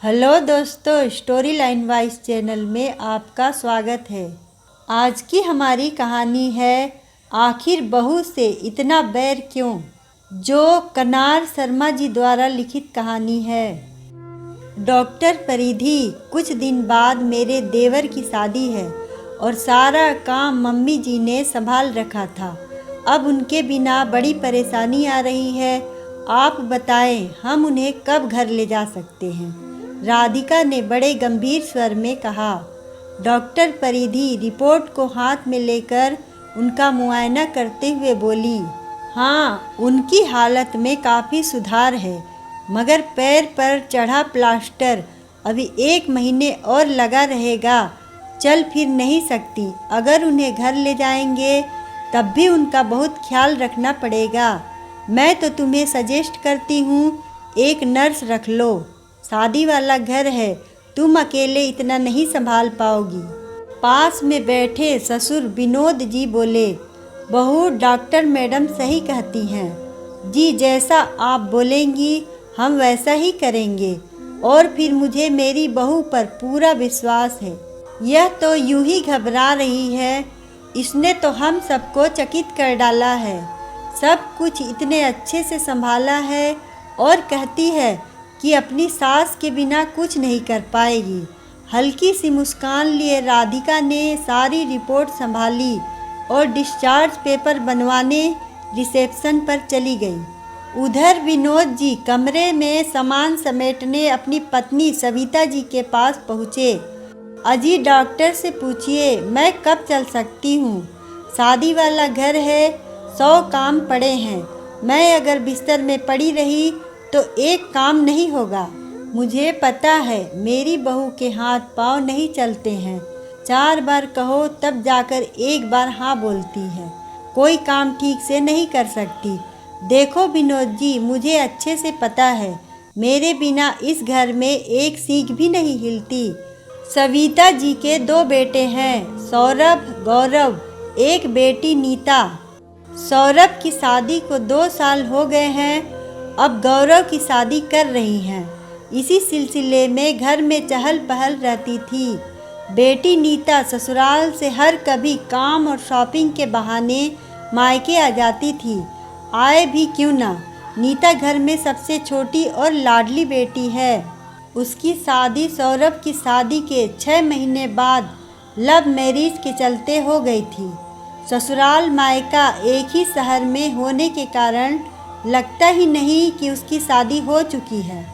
Hello दोस्तों, story line wise channel में आपका स्वागत है। आज की हमारी कहानी है आखिर बहू से इतना बैर क्यों, जो कनार शर्मा जी द्वारा लिखित कहानी है। डॉक्टर परिधि, कुछ दिन बाद मेरे देवर की शादी है और सारा काम मम्मी जी ने संभाल रखा था। अब उनके बिना बड़ी परेशानी आ रही है। आप बताएं, हम उन्हें कब घर ले जा सकते हैं? राधिका ने बड़े गंभीर स्वर में कहा। डॉक्टर परिधि रिपोर्ट को हाथ में लेकर उनका मुआयना करते हुए बोली, हाँ, उनकी हालत में काफ़ी सुधार है, मगर पैर पर चढ़ा प्लास्टर अभी 1 महीने और लगा रहेगा। चल फिर नहीं सकती। अगर उन्हें घर ले जाएंगे तब भी उनका बहुत ख्याल रखना पड़ेगा। मैं तो तुम्हें सजेस्ट करती हूँ, एक नर्स रख लो। शादी वाला घर है, तुम अकेले इतना नहीं संभाल पाओगी। पास में बैठे ससुर विनोद जी बोले, बहू, डॉक्टर मैडम सही कहती हैं जी, जैसा आप बोलेंगी हम वैसा ही करेंगे। और फिर मुझे मेरी बहू पर पूरा विश्वास है। यह तो यूं ही घबरा रही है, इसने तो हम सबको चकित कर डाला है। सब कुछ इतने अच्छे से संभाला है और कहती है कि अपनी सास के बिना कुछ नहीं कर पाएगी। हल्की सी मुस्कान लिए राधिका ने सारी रिपोर्ट संभाली और डिस्चार्ज पेपर बनवाने रिसेप्शन पर चली गई। उधर विनोद जी कमरे में सामान समेटने अपनी पत्नी सविता जी के पास पहुँचे। अजी, डॉक्टर से पूछिए मैं कब चल सकती हूँ? शादी वाला घर है, 100 काम पड़े हैं। मैं अगर बिस्तर में पड़ी रही तो एक काम नहीं होगा। मुझे पता है मेरी बहू के हाथ पाँव नहीं चलते हैं। 4 बार कहो तब जाकर 1 बार हाँ बोलती है। कोई काम ठीक से नहीं कर सकती। देखो विनोद जी, मुझे अच्छे से पता है मेरे बिना इस घर में एक सीख भी नहीं हिलती। सविता जी के 2 बेटे हैं, सौरभ, गौरव, एक बेटी नीता। सौरभ की शादी को 2 साल हो गए हैं, अब गौरव की शादी कर रही हैं। इसी सिलसिले में घर में चहल पहल रहती थी। बेटी नीता ससुराल से हर कभी काम और शॉपिंग के बहाने मायके आ जाती थी। आए भी क्यों ना, नीता घर में सबसे छोटी और लाडली बेटी है। उसकी शादी सौरभ की शादी के 6 महीने बाद लव मैरिज के चलते हो गई थी। ससुराल मायका एक ही शहर में होने के कारण लगता ही नहीं कि उसकी शादी हो चुकी है।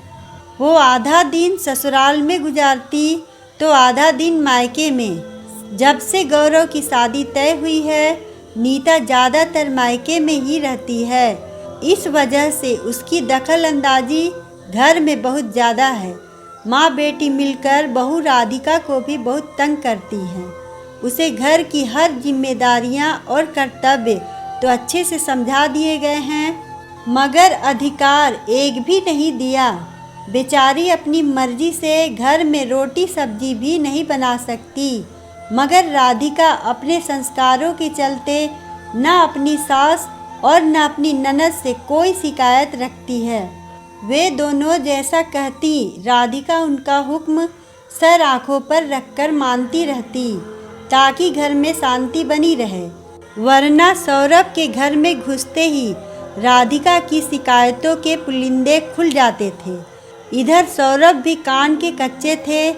वो आधा दिन ससुराल में गुजारती तो आधा दिन मायके में। जब से गौरव की शादी तय हुई है, नीता ज़्यादातर मायके में ही रहती है। इस वजह से उसकी दखल अंदाजी घर में बहुत ज़्यादा है। माँ बेटी मिलकर बहू राधिका को भी बहुत तंग करती हैं। उसे घर की हर जिम्मेदारियाँ और कर्तव्य तो अच्छे से समझा दिए गए हैं, मगर अधिकार एक भी नहीं दिया। बेचारी अपनी मर्जी से घर में रोटी सब्जी भी नहीं बना सकती। मगर राधिका अपने संस्कारों के चलते न अपनी सास और न अपनी ननद से कोई शिकायत रखती है। वे दोनों जैसा कहती, राधिका उनका हुक्म सर आँखों पर रखकर मानती रहती, ताकि घर में शांति बनी रहे। वरना सौरभ के घर में घुसते ही राधिका की शिकायतों के पुलिंदे खुल जाते थे। इधर सौरभ भी कान के कच्चे थे।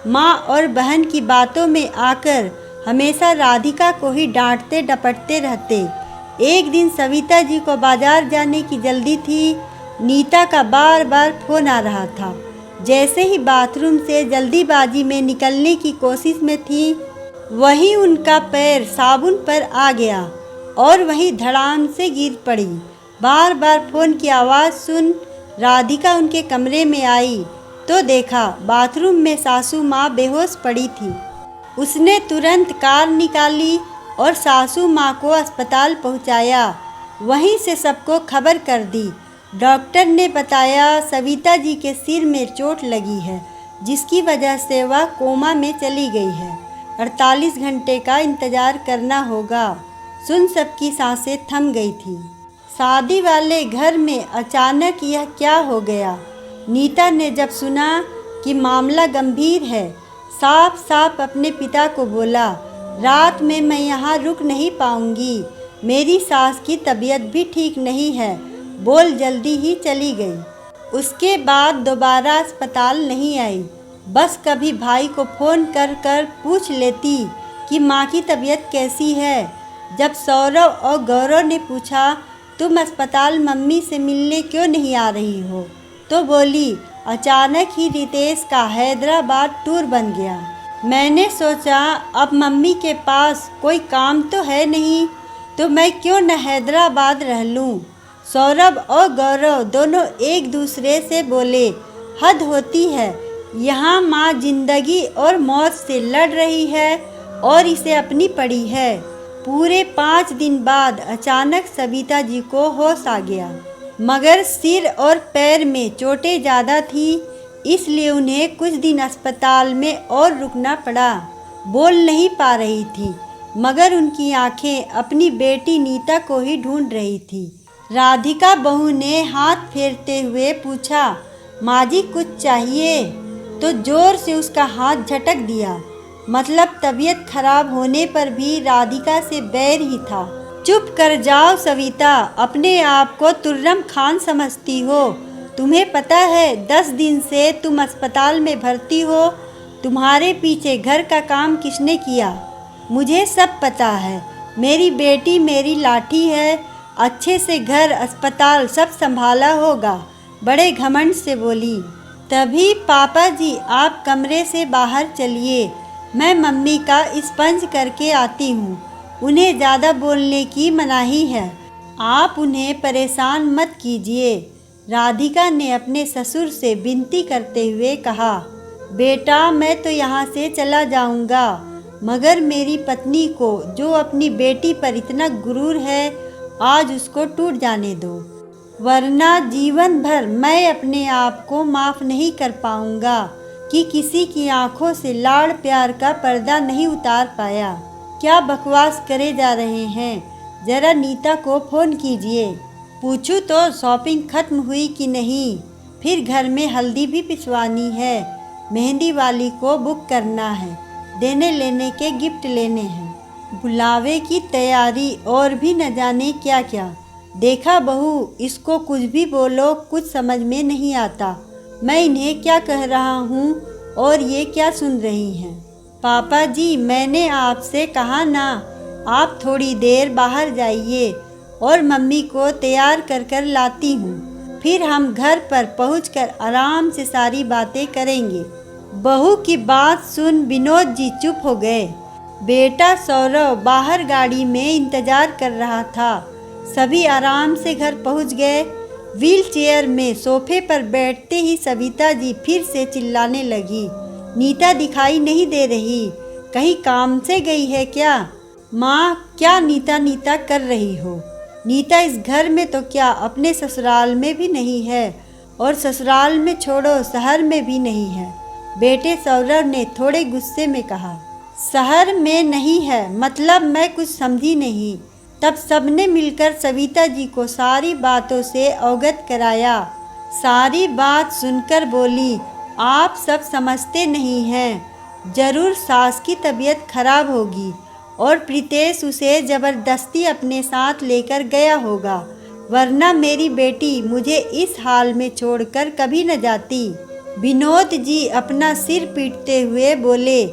माँ और बहन की बातों में आकर हमेशा राधिका को ही डांटते डपटते रहते। एक दिन सविता जी को बाजार जाने की जल्दी थी। नीता का बार बार फोन आ रहा था। जैसे ही बाथरूम से जल्दीबाजी में निकलने की कोशिश में थी, वहीं उनका पैर साबुन पर आ गया और वहीं धड़ाम से गिर पड़ी। बार बार फ़ोन की आवाज़ सुन राधिका उनके कमरे में आई तो देखा बाथरूम में सासू माँ बेहोश पड़ी थी। उसने तुरंत कार निकाली और सासू माँ को अस्पताल पहुँचाया। वहीं से सबको खबर कर दी। डॉक्टर ने बताया सविता जी के सिर में चोट लगी है, जिसकी वजह से वह कोमा में चली गई है। 48 घंटे का इंतज़ार करना होगा। सुन सबकी सांसें थम गई थी। शादी वाले घर में अचानक यह क्या हो गया? नीता ने जब सुना कि मामला गंभीर है। साफ साफ अपने पिता को बोला, रात में मैं यहाँ रुक नहीं पाऊँगी, मेरी सास की तबीयत भी ठीक नहीं है। बोल जल्दी ही चली गई। उसके बाद दोबारा अस्पताल नहीं आई। बस कभी भाई को फ़ोन कर कर पूछ लेती कि माँ की तबीयत कैसी है। जब सौरव और गौरव ने पूछा, तुम अस्पताल मम्मी से मिलने क्यों नहीं आ रही हो, तो बोली, अचानक ही रितेश का हैदराबाद टूर बन गया। मैंने सोचा अब मम्मी के पास कोई काम तो है नहीं, तो मैं क्यों न हैदराबाद रह लूँ। सौरभ और गौरव दोनों एक दूसरे से बोले, हद होती है, यहाँ माँ जिंदगी और मौत से लड़ रही है और इसे अपनी पड़ी है। पूरे 5 दिन बाद अचानक सविता जी को होश आ गया, मगर सिर और पैर में चोटें ज़्यादा थी, इसलिए उन्हें कुछ दिन अस्पताल में और रुकना पड़ा। बोल नहीं पा रही थी, मगर उनकी आंखें अपनी बेटी नीता को ही ढूंढ रही थी। राधिका बहू ने हाथ फेरते हुए पूछा, माँ जी कुछ चाहिए? तो जोर से उसका हाथ झटक दिया। मतलब तबीयत खराब होने पर भी राधिका से बैर ही था। चुप कर जाओ सविता, अपने आप को तुर्रम खान समझती हो। तुम्हें पता है 10 दिन से तुम अस्पताल में भर्ती हो। तुम्हारे पीछे घर का काम किसने किया? मुझे सब पता है। मेरी बेटी मेरी लाठी है, अच्छे से घर अस्पताल सब संभाला होगा, बड़े घमंड से बोली। तभी पापा जी आप कमरे से बाहर चलिए, मैं मम्मी का स्पंज करके आती हूँ। उन्हें ज़्यादा बोलने की मनाही है, आप उन्हें परेशान मत कीजिए। राधिका ने अपने ससुर से विनती करते हुए कहा, बेटा मैं तो यहाँ से चला जाऊँगा, मगर मेरी पत्नी को जो अपनी बेटी पर इतना गुरूर है, आज उसको टूट जाने दो, वरना जीवन भर मैं अपने आप को माफ़ नहीं कर पाऊँगा कि किसी की आंखों से लाड़ प्यार का पर्दा नहीं उतार पाया। क्या बकवास करे जा रहे हैं, ज़रा नीता को फ़ोन कीजिए। पूछूं तो शॉपिंग खत्म हुई कि नहीं, फिर घर में हल्दी भी पिसवानी है, मेहंदी वाली को बुक करना है, देने लेने के गिफ्ट लेने हैं, बुलावे की तैयारी और भी न जाने क्या क्या। देखा बहू, इसको कुछ भी बोलो कुछ समझ में नहीं आता। मैं इन्हें क्या कह रहा हूँ और ये क्या सुन रही हैं। पापा जी मैंने आपसे कहा ना, आप थोड़ी देर बाहर जाइए और मम्मी को तैयार कर कर लाती हूँ, फिर हम घर पर पहुँचकर आराम से सारी बातें करेंगे। बहू की बात सुन विनोद जी चुप हो गए। बेटा सौरव बाहर गाड़ी में इंतजार कर रहा था। सभी आराम से घर पहुँच गए। व्हील चेयर में सोफे पर बैठते ही सविता जी फिर से चिल्लाने लगी, नीता दिखाई नहीं दे रही, कहीं काम से गई है क्या? माँ क्या नीता नीता कर रही हो? नीता इस घर में तो क्या अपने ससुराल में भी नहीं है, और ससुराल में छोड़ो शहर में भी नहीं है। बेटे सौरव ने थोड़े गुस्से में कहा। शहर में नहीं है मतलब? मैं कुछ समझी नहीं। तब सबने मिलकर सविता जी को सारी बातों से अवगत कराया। सारी बात सुनकर बोली, आप सब समझते नहीं हैं, जरूर सास की तबीयत खराब होगी और प्रीतेश उसे ज़बरदस्ती अपने साथ लेकर गया होगा, वरना मेरी बेटी मुझे इस हाल में छोड़कर कभी न जाती। विनोद जी अपना सिर पीटते हुए बोले,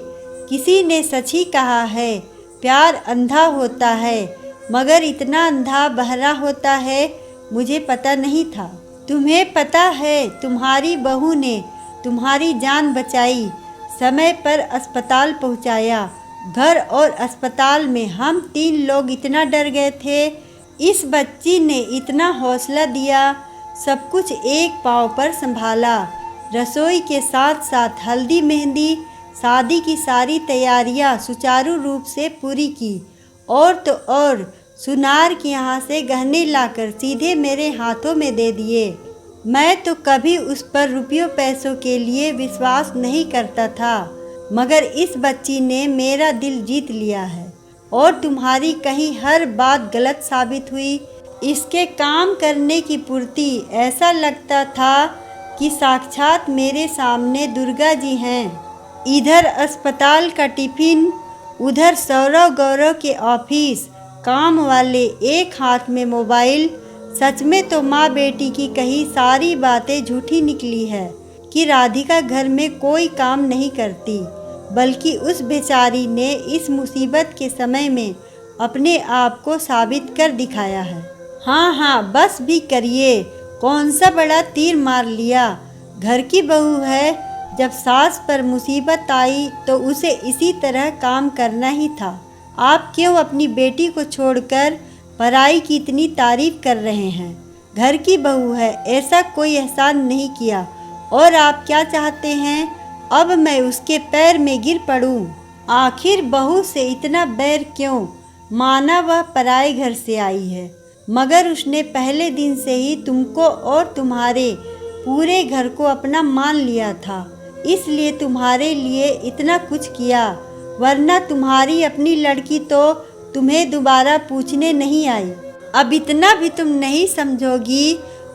किसी ने सच ही कहा है, प्यार अंधा होता है, मगर इतना अंधा बहरा होता है मुझे पता नहीं था। तुम्हें पता है तुम्हारी बहू ने तुम्हारी जान बचाई, समय पर अस्पताल पहुंचाया। घर और अस्पताल में हम 3 लोग इतना डर गए थे, इस बच्ची ने इतना हौसला दिया, सब कुछ एक पाँव पर संभाला। रसोई के साथ साथ हल्दी मेहंदी शादी की सारी तैयारियां सुचारू रूप से पूरी की, और तो और सुनार के यहाँ से गहने लाकर सीधे मेरे हाथों में दे दिए। मैं तो कभी उस पर रुपयों पैसों के लिए विश्वास नहीं करता था, मगर इस बच्ची ने मेरा दिल जीत लिया है, और तुम्हारी कहीं हर बात गलत साबित हुई। इसके काम करने की पूर्ति ऐसा लगता था कि साक्षात मेरे सामने दुर्गा जी हैं। इधर अस्पताल का टिफिन, उधर सौरव गौरव के ऑफिस काम वाले, एक हाथ में मोबाइल। सच में तो माँ बेटी की कही सारी बातें झूठी निकली है कि राधिका घर में कोई काम नहीं करती, बल्कि उस बेचारी ने इस मुसीबत के समय में अपने आप को साबित कर दिखाया है। हाँ हाँ, बस भी करिए, कौन सा बड़ा तीर मार लिया। घर की बहू है, जब सास पर मुसीबत आई तो उसे इसी तरह काम करना ही था। आप क्यों अपनी बेटी को छोड़कर पराई की इतनी तारीफ कर रहे हैं? घर की बहू है, ऐसा कोई एहसान नहीं किया। और आप क्या चाहते हैं, अब मैं उसके पैर में गिर पड़ूं? आखिर बहू से इतना बैर क्यों? माना वह पराए घर से आई है, मगर उसने पहले दिन से ही तुमको और तुम्हारे पूरे घर को अपना मान लिया था, इसलिए तुम्हारे लिए इतना कुछ किया। वरना तुम्हारी अपनी लड़की तो तुम्हें दोबारा पूछने नहीं आई। अब इतना भी तुम नहीं समझोगी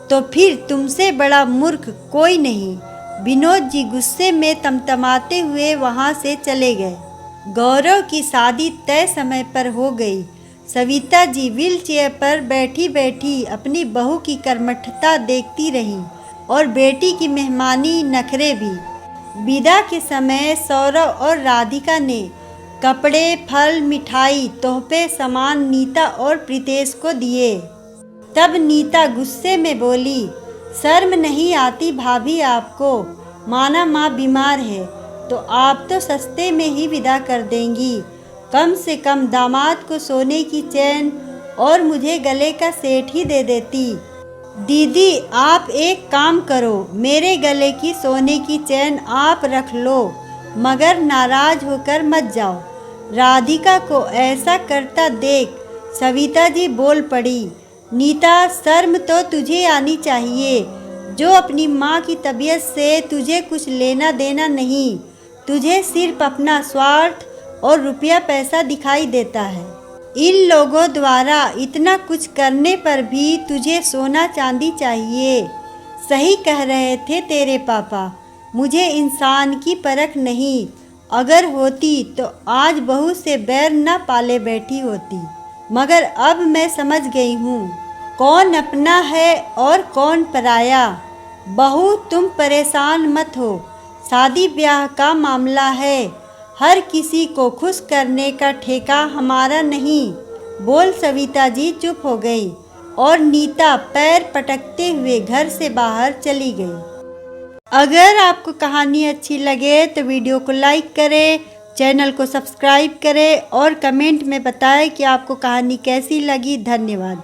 तो फिर तुमसे बड़ा मूर्ख कोई नहीं। विनोद जी गुस्से में तमतमाते हुए वहाँ से चले गए। गौरव की शादी तय समय पर हो गई। सविता जी व्हीलचेयर पर बैठी बैठी अपनी बहू की कर्मठता देखती रहीं और बेटी की मेहमानी नखरे भी। विदा के समय सौरव और राधिका ने कपड़े, फल, मिठाई, तोहफे सामान नीता और प्रीतेश को दिए। तब नीता गुस्से में बोली, शर्म नहीं आती भाभी आपको? माना माँ बीमार है तो आप तो सस्ते में ही विदा कर देंगी। कम से कम दामाद को सोने की चैन और मुझे गले का सेट ही दे देती। दीदी आप एक काम करो, मेरे गले की सोने की चैन आप रख लो, मगर नाराज होकर मत जाओ। राधिका को ऐसा करता देख सविता जी बोल पड़ी, नीता शर्म तो तुझे आनी चाहिए, जो अपनी माँ की तबीयत से तुझे कुछ लेना देना नहीं। तुझे सिर्फ अपना स्वार्थ और रुपया पैसा दिखाई देता है। इन लोगों द्वारा इतना कुछ करने पर भी तुझे सोना चांदी चाहिए। सही कह रहे थे तेरे पापा, मुझे इंसान की परख नहीं। अगर होती तो आज बहू से बैर न पाले बैठी होती, मगर अब मैं समझ गई हूँ कौन अपना है और कौन पराया। बहू तुम परेशान मत हो, शादी ब्याह का मामला है, हर किसी को खुश करने का ठेका हमारा नहीं। बोल सविता जी चुप हो गई और नीता पैर पटकते हुए घर से बाहर चली गई। अगर आपको कहानी अच्छी लगे तो वीडियो को लाइक करें, चैनल को सब्सक्राइब करें और कमेंट में बताएं कि आपको कहानी कैसी लगी। धन्यवाद।